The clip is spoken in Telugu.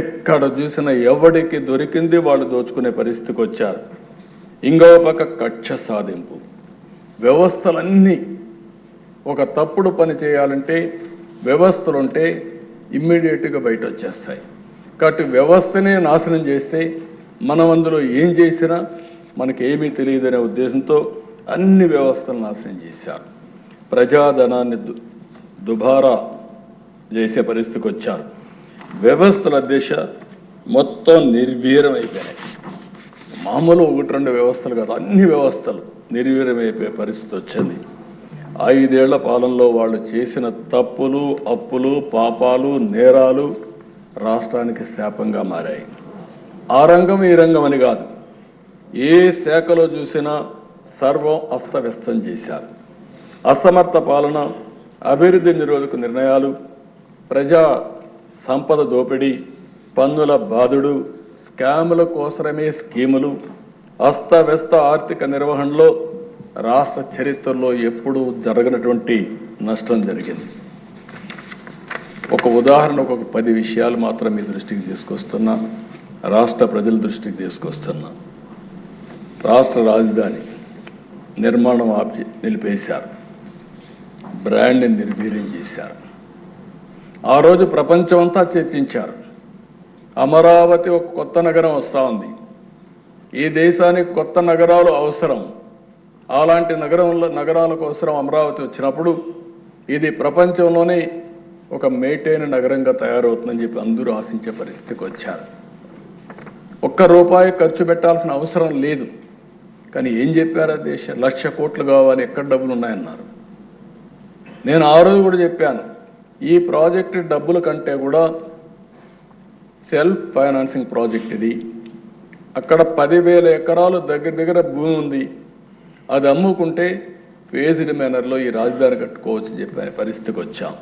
ఎక్కడ చూసినా ఎవడికి దొరికింది వాళ్ళు దోచుకునే పరిస్థితికి వచ్చారు. ఇంకో పక్క కక్ష సాధింపు వ్యవస్థలన్నీ ఒక తప్పుడు పని చేయాలంటే వ్యవస్థలుంటే ఇమ్మీడియట్గా బయట వచ్చేస్తాయి. కాబట్టి వ్యవస్థనే నాశనం చేస్తే మనం అందులో ఏం చేసినా మనకేమీ తెలియదనే ఉద్దేశంతో అన్ని వ్యవస్థలు నాశనం చేశారు. ప్రజాధనాన్ని దుబారా చేసే పరిస్థితికి వచ్చారు. వ్యవస్థల దిశ మొత్తం నిర్వీర్యం అయిపోయినాయి. మామూలు 1-2 వ్యవస్థలు కాదు, అన్ని వ్యవస్థలు నిర్వీర్యమైపోయే పరిస్థితి వచ్చింది. 5 ఏళ్ల పాలనలో వాళ్ళు చేసిన తప్పులు, అప్పులు, పాపాలు, నేరాలు రాష్ట్రానికి శాపంగా మారాయి. ఆ రంగం ఈ రంగం అని కాదు, ఏ శాఖలో చూసినా సర్వం అస్తవ్యస్తం చేశారు. అసమర్థ పాలన, అభివృద్ధి నిరోధక నిర్ణయాలు, ప్రజా సంపద దోపిడీ, పన్నుల బాధుడు, స్కాముల కోసమే స్కీములు, అస్తవ్యస్త ఆర్థిక నిర్వహణలో రాష్ట్ర చరిత్రలో ఎప్పుడూ జరగనటువంటి నష్టం జరిగింది. ఒక ఉదాహరణకు ఒక 10 విషయాలు మాత్రం మీ దృష్టికి తీసుకొస్తున్నా, రాష్ట్ర ప్రజల దృష్టికి తీసుకొస్తున్నా. రాష్ట్ర రాజధాని నిర్మాణం నిలిపేశారు, బ్రాండ్ని నిర్వీర్యం చేశారు. ఆ రోజు ప్రపంచమంతా చర్చించారు. అమరావతి ఒక కొత్త నగరం వస్తూ ఉంది, ఈ దేశానికి కొత్త నగరాలు అవసరం. అలాంటి నగరాల కోసం అమరావతి వచ్చినప్పుడు ఇది ప్రపంచంలోనే ఒక మేటైన నగరంగా తయారవుతుందని చెప్పి అందరూ ఆశించే పరిస్థితికి వచ్చారు. ₹1 ఖర్చు పెట్టాల్సిన అవసరం లేదు. కానీ ఏం చెప్పారు? ఆ దేశం 1,00,000 కోట్లు కావాలి, ఎక్కడ డబ్బులు ఉన్నాయన్నారు. నేను ఆ రోజు కూడా చెప్పాను, ఈ ప్రాజెక్టు డబ్బుల కంటే కూడా సెల్ఫ్ ఫైనాన్సింగ్ ప్రాజెక్ట్ ఇది. అక్కడ 10,000 ఎకరాలు దగ్గర భూమి ఉంది, అది అమ్ముకుంటే ఫేజ్డ్ మేనర్లో ఈ రాజధాని కట్టుకోవచ్చు చెప్పే పరిస్థితికి వచ్చాం.